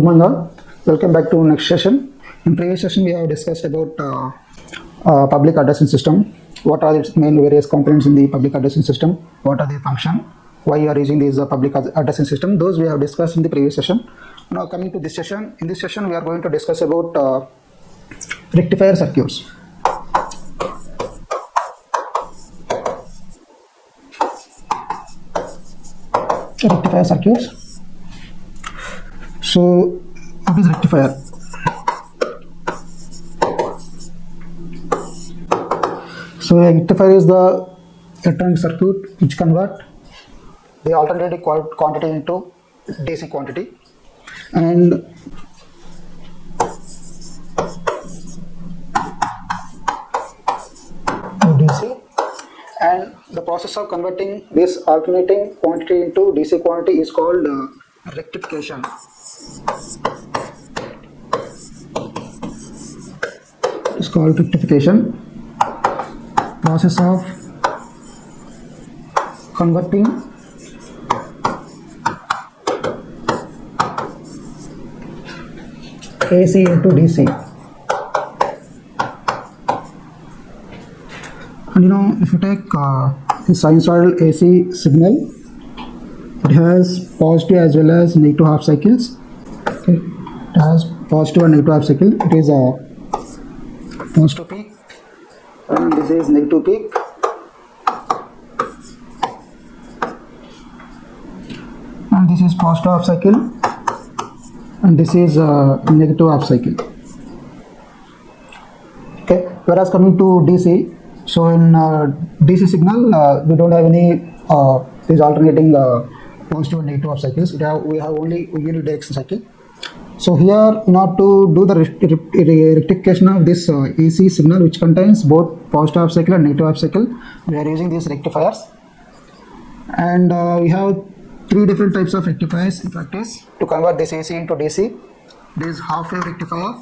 Good morning all. Welcome back to next session. In previous session we have discussed about public addressing system. What are its main various components in the public addressing system? What are the function? Why you are using these public addressing system? Those we have discussed in the previous session. Now coming to this session. In this session we are going to discuss about rectifier circuits. Rectifier circuits. So what is rectifier? So a rectifier is the electronic circuit which convert the alternating quantity into DC quantity, and DC, and the process of converting this alternating quantity into DC quantity is called rectification. It's called rectification. Process of converting AC into DC. And if you take the sinusoidal AC signal, it has positive as well as negative half cycles. Okay. It has positive and negative half cycle. It is a positive peak and this is negative peak. And this is positive half cycle and this is negative half cycle. Okay. Whereas coming to DC, so in DC signal we don't have any these alternating positive and negative half cycles. We have only unidirectional cycle. So here, in order to do the rectification of this AC signal, which contains both positive half cycle and negative half cycle, we are using these rectifiers. And we have three different types of rectifiers in practice to convert this AC into DC. There is half wave rectifier,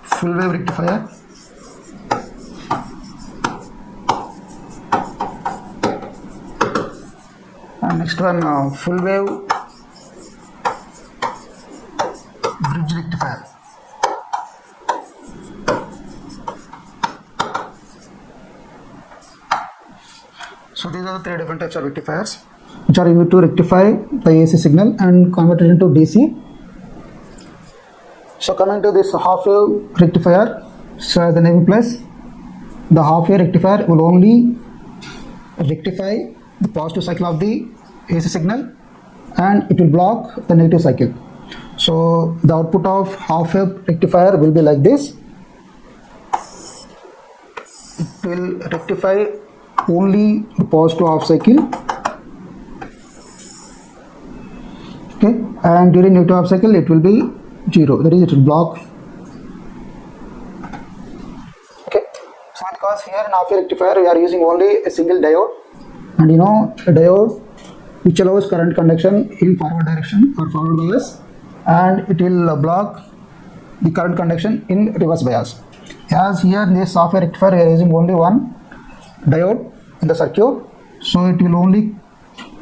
full wave rectifier, and next one full wave bridge rectifier. So these are the three different types of rectifiers which are used to rectify the AC signal and convert it into DC. So coming to this half wave rectifier, so as the name implies, the half wave rectifier will only rectify the positive cycle of the AC signal and it will block the negative cycle. So the output of half wave rectifier will be like this. It will rectify only the positive half cycle, okay, and during negative half cycle it will be 0, that is it will block. Okay, so because here in half wave rectifier we are using only a single diode, and a diode which allows current conduction in forward direction or forward bias, and it will block the current conduction in reverse bias. As here in this half wave rectifier we are using only one diode in the circuit, so it will only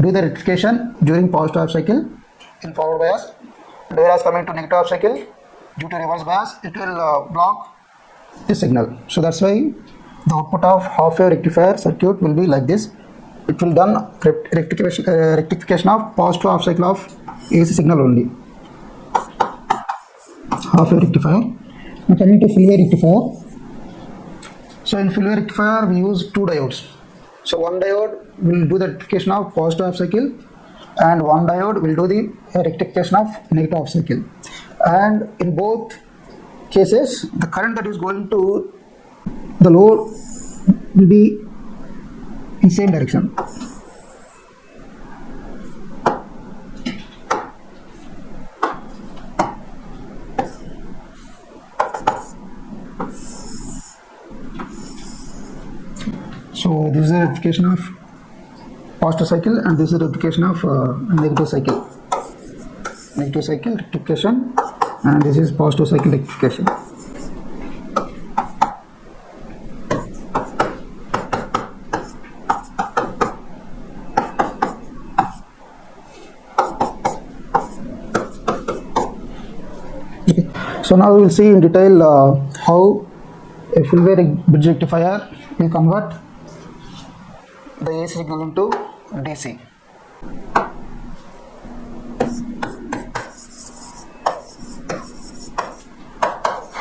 do the rectification during positive half cycle in forward bias, whereas coming to negative half cycle due to reverse bias it will block the signal. So that's why the output of half wave rectifier circuit will be like this. It will done rectification of positive half cycle of AC signal only. Half wave rectifier. Now coming to full wave rectifier. So in full wave rectifier we use two diodes. So one diode will do the rectification of positive half cycle and one diode will do the rectification of negative half cycle. And in both cases the current that is going to the load will be in same direction. So this is a rectification of positive cycle and this is a rectification of negative cycle. Negative cycle rectification and this is positive cycle rectification. Okay. So now we will see in detail how a full wave bridge rectifier will convert the AC signal into DC.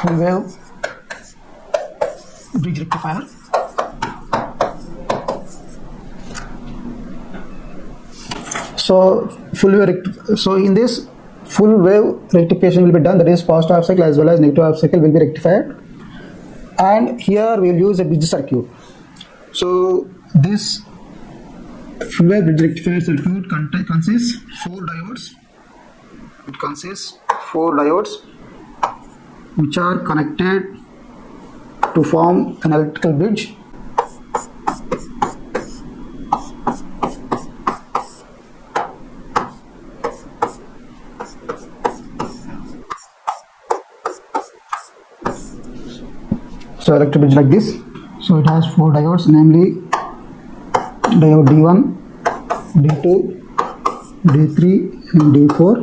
Full wave bridge rectifier. So in this full wave rectification will be done, that is positive half cycle as well as negative half cycle will be rectified, and here we will use a bridge circuit. So this full wave bridge rectifier circuit consists four diodes. It consists four diodes which are connected to form an electrical bridge. So electric bridge like this. So it has four diodes, namely diode D1, D2, D3 and D4.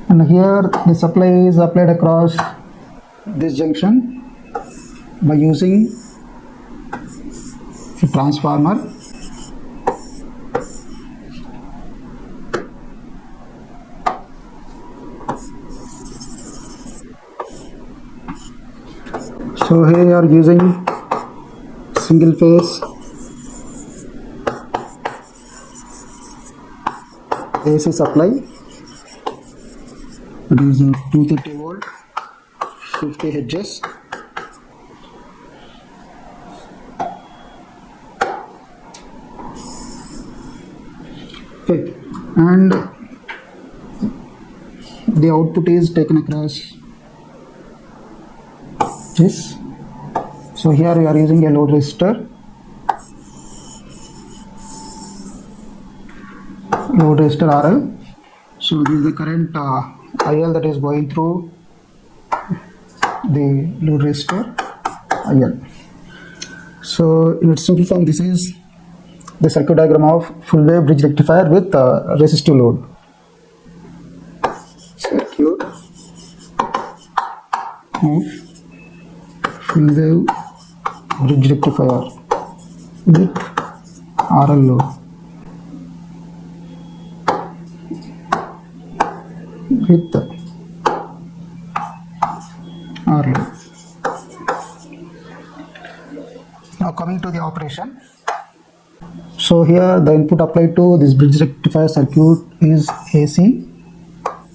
And here the supply is applied across this junction by using a transformer. So here you are using single phase AC supply. It is 230 volt, 50 hertz. Okay, and the output is taken across this. So here we are using a load resistor. Load resistor RL. So this is the current IL that is going through the load resistor IL. So in its simple form, this is the circuit diagram of full wave bridge rectifier with resistive load. Circuit of full wave bridge rectifier with RL load. With R load. Now coming to the operation. So here the input applied to this bridge rectifier circuit is AC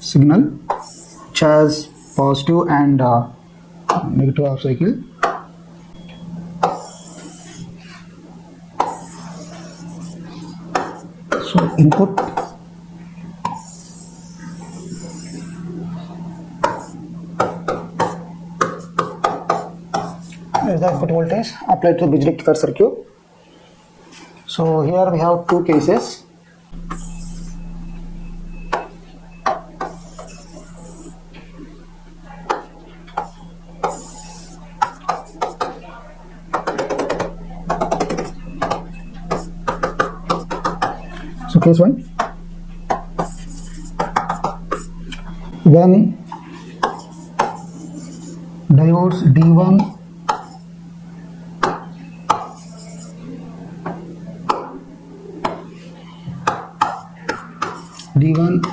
signal, which has positive and negative half cycle. So input is the input voltage applied to the bridge rectifier circuit. So here we have two cases. So case 1, when diodes D1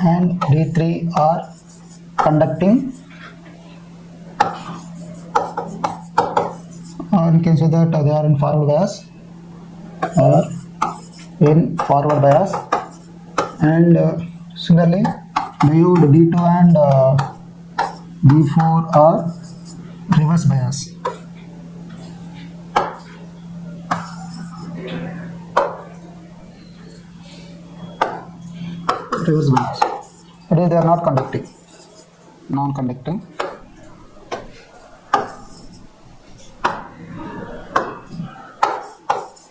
and D3 are conducting, or you can say that they are in forward bias and similarly diode D2 and D4 are reverse bias. Reverse bias. That is, they are not conducting. Non-conducting.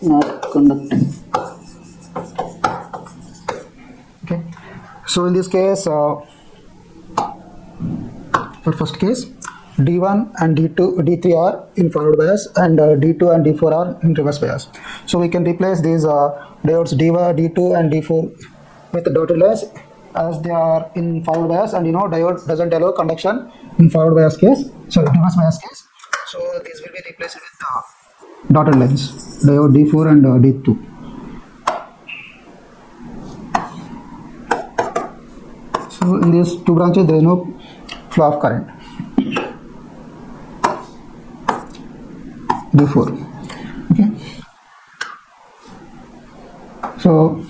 Not conducting. Okay. So in this case, for first case, D1 and D3 are in forward bias, and D2 and D4 are in reverse bias. So we can replace these diodes D1, D2 and D4 with the dotted lines as they are in forward bias, and diode doesn't allow conduction in forward bias case, so reverse bias case. So these will be replaced with dotted lines, diode D4 and D2. So in these two branches there is no flow of current. D4. Okay. So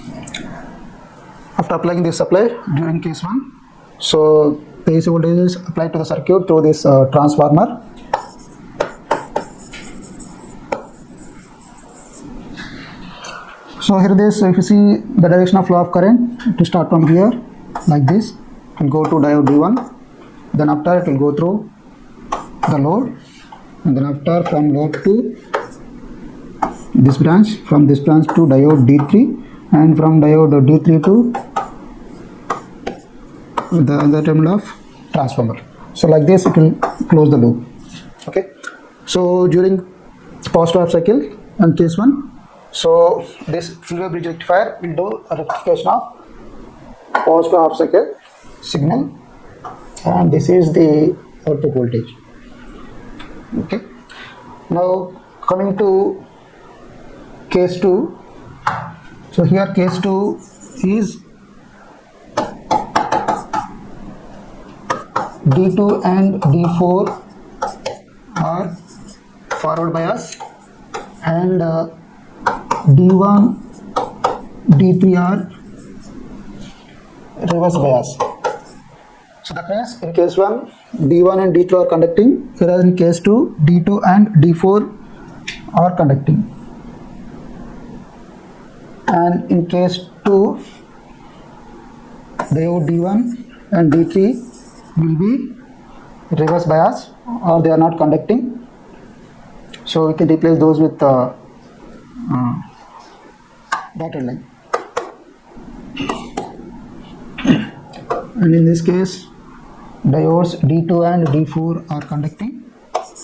after applying this supply during case 1, so the AC voltage is applied to the circuit through this transformer. So here this, if you see the direction of flow of current, to start from here like this, it will go to diode D1, then after it will go through the load, and then after from load to this branch, from this branch to diode D3, and from diode D3 to the other terminal of transformer. So like this it will close the loop. Okay. So during positive half cycle and case 1, so this full bridge rectifier will do a rectification of positive half cycle signal, and this is the output voltage. Okay. Now coming to case 2. So here case 2 is D2 and D4 are forward bias, and D1, D3 are reverse bias. So that means in case 1 D1 and D3 are conducting, whereas in case 2 D2 and D4 are conducting, and in case 2 diode D1 and D3 will be reverse bias, or they are not conducting. So we can replace those with dotted line. And in this case diodes D2 and D4 are conducting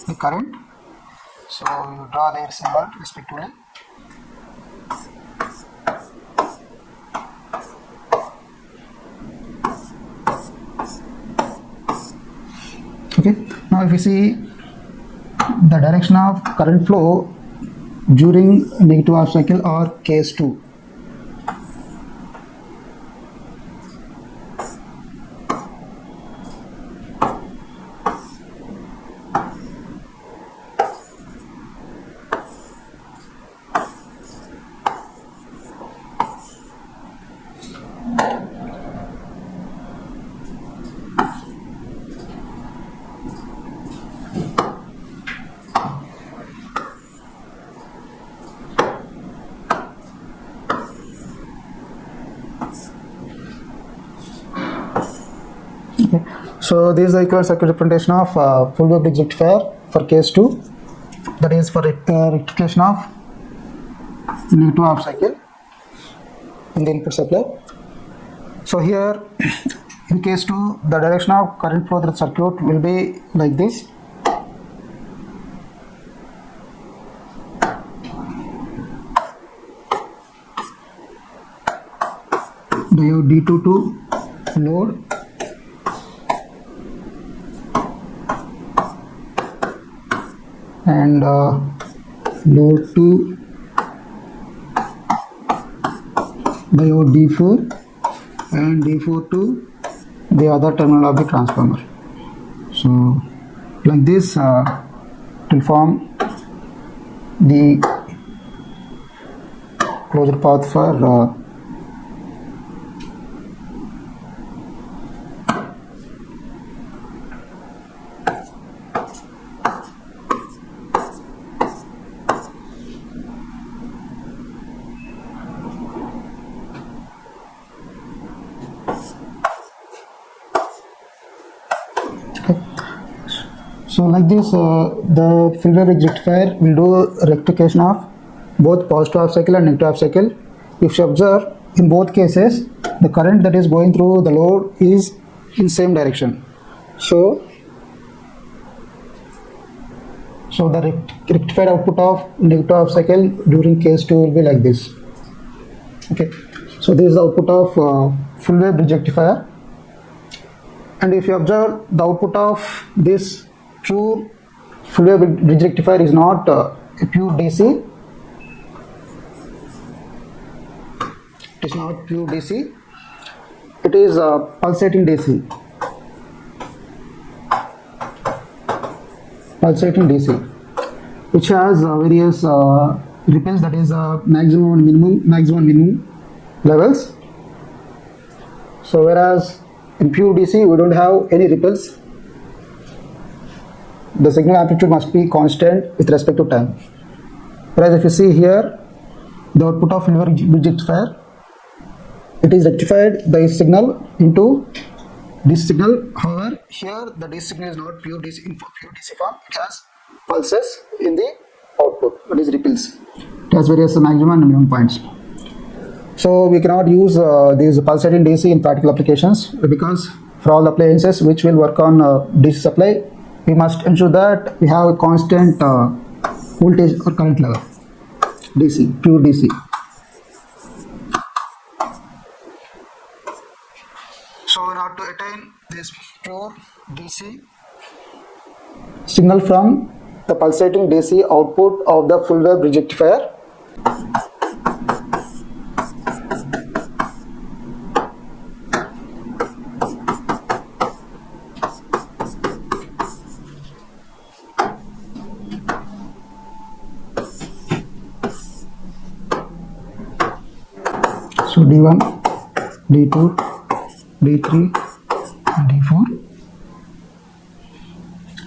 the current, so you draw their symbol respectively. Okay. Now if you see the direction of current flow during negative half cycle or case 2. Okay. So this is the equivalent circuit representation of full wave bridge rectifier for case 2, that is for rectification of negative half cycle in the input supply. So here in case 2 the direction of current flow through the circuit will be like this. Diode D2 to load, and load to diode D4, and D4 to the other terminal of the transformer. So like this it will form the closed path for So like this, the full wave bridge rectifier will do rectification of both positive half cycle and negative half cycle. If you observe, in both cases, the current that is going through the load is in same direction. So the rectified output of negative half cycle during case 2 will be like this. Okay. So this is the output of full wave bridge rectifier, and if you observe, the output of this pure full wave bridge rectifier is not a pure DC. It is not pure DC. It is pulsating DC. Pulsating DC, which has various ripples, that is maximum and minimum levels. So whereas in pure DC we don't have any ripples, the signal amplitude must be constant with respect to time. Whereas if you see here, the output of full wave bridge rectifier, it is rectified by signal into this signal. However, here the DC signal is not pure DC in pure DC form. It has pulses in the output, that is ripples. It has various maximum and minimum points. So we cannot use these pulsating DC in practical applications, because for all the appliances which will work on DC supply, we must ensure that we have a constant voltage or current level. DC, pure DC. So in order to attain this pure DC signal from the pulsating DC output of the full wave bridge rectifier, so D1, D2, D3 and D4.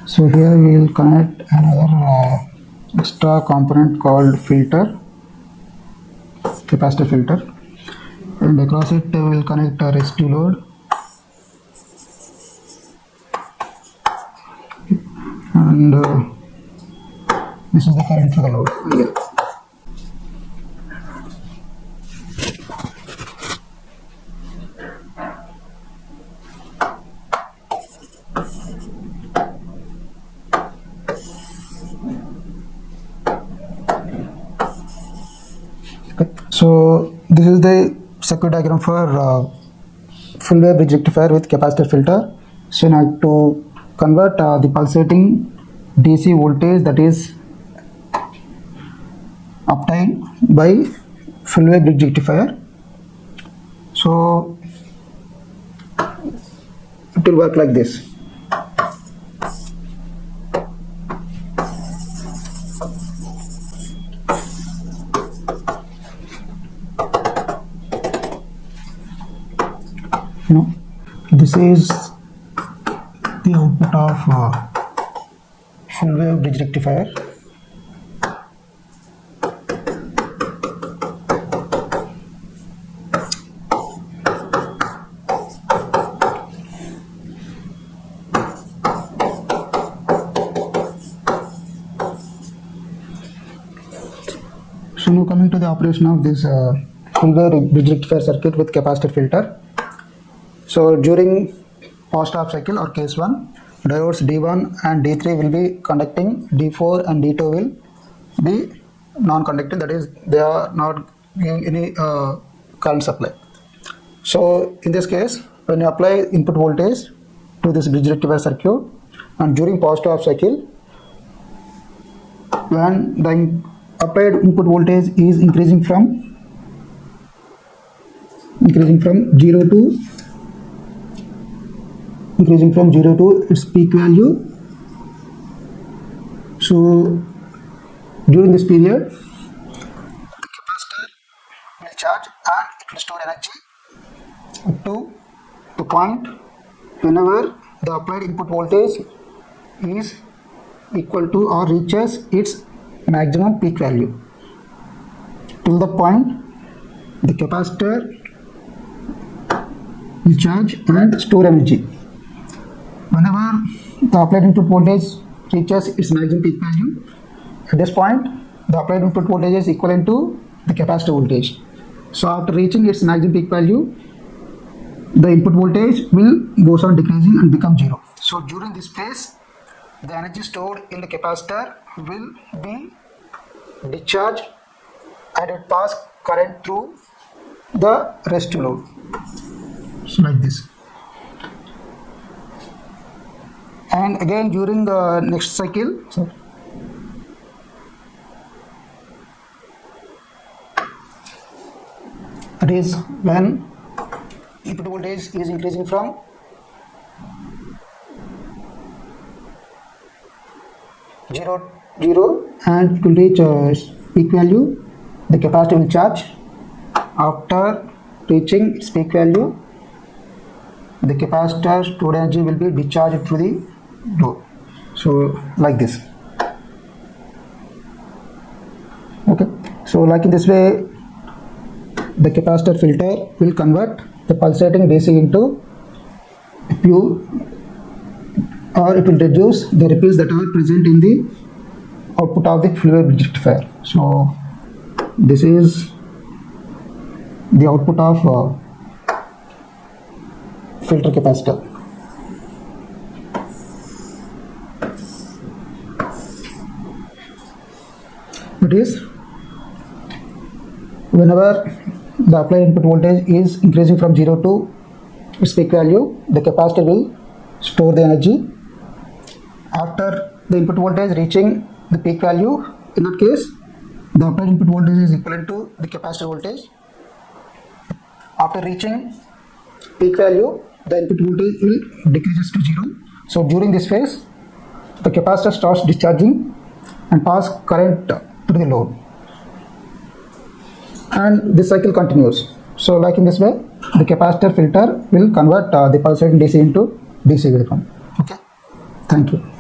So here we will connect another extra component called filter, capacitor filter, and across it we will connect a resistive load, and this is the current for the load. Yeah. So this is the circuit diagram for full wave bridge rectifier with capacitor filter. So now to convert the pulsating DC voltage that is obtained by full wave bridge rectifier, so it will work like this. This is the output of full wave bridge rectifier. So now coming to the operation of this full wave bridge rectifier circuit with capacitor filter. So during post off cycle or case 1, diodes D1 and D3 will be conducting, D4 and D2 will be non-conducting, that is they are not giving any current supply. So in this case, when you apply input voltage to this bridge rectifier circuit, and during post off cycle, when the applied input voltage is increasing from 0 to its peak value. So during this period, the capacitor will charge and it will store energy up to the point whenever the applied input voltage is equal to or reaches its maximum peak value. Till the point, the capacitor will charge and store energy. Whenever the applied input voltage reaches its maximum peak value, at this point the applied input voltage is equivalent to the capacitor voltage. So after reaching its maximum peak value, the input voltage will goes on decreasing and become 0. So during this phase, the energy stored in the capacitor will be discharged and it pass current through the resistive load. So like this. And again during the next cycle, that is when input voltage is increasing from 0 and it will reach peak value, the capacitor will charge. After reaching its peak value, the capacitor stored energy will be discharged through the load. So like this. Okay, so like in this way the capacitor filter will convert the pulsating DC into pure, or it will reduce the ripples that are present in the output of the full wave bridge rectifier. So this is the output of filter capacitor. It is whenever the applied input voltage is increasing from 0 to its peak value, the capacitor will store the energy. After the input voltage reaching the peak value, in that case the applied input voltage is equivalent to the capacitor voltage. After reaching peak value, the input voltage will decreases to 0. So during this phase, the capacitor starts discharging and pass current to the load, and this cycle continues. So like in this way, the capacitor filter will convert the pulsating DC into DC waveform. Okay, thank you.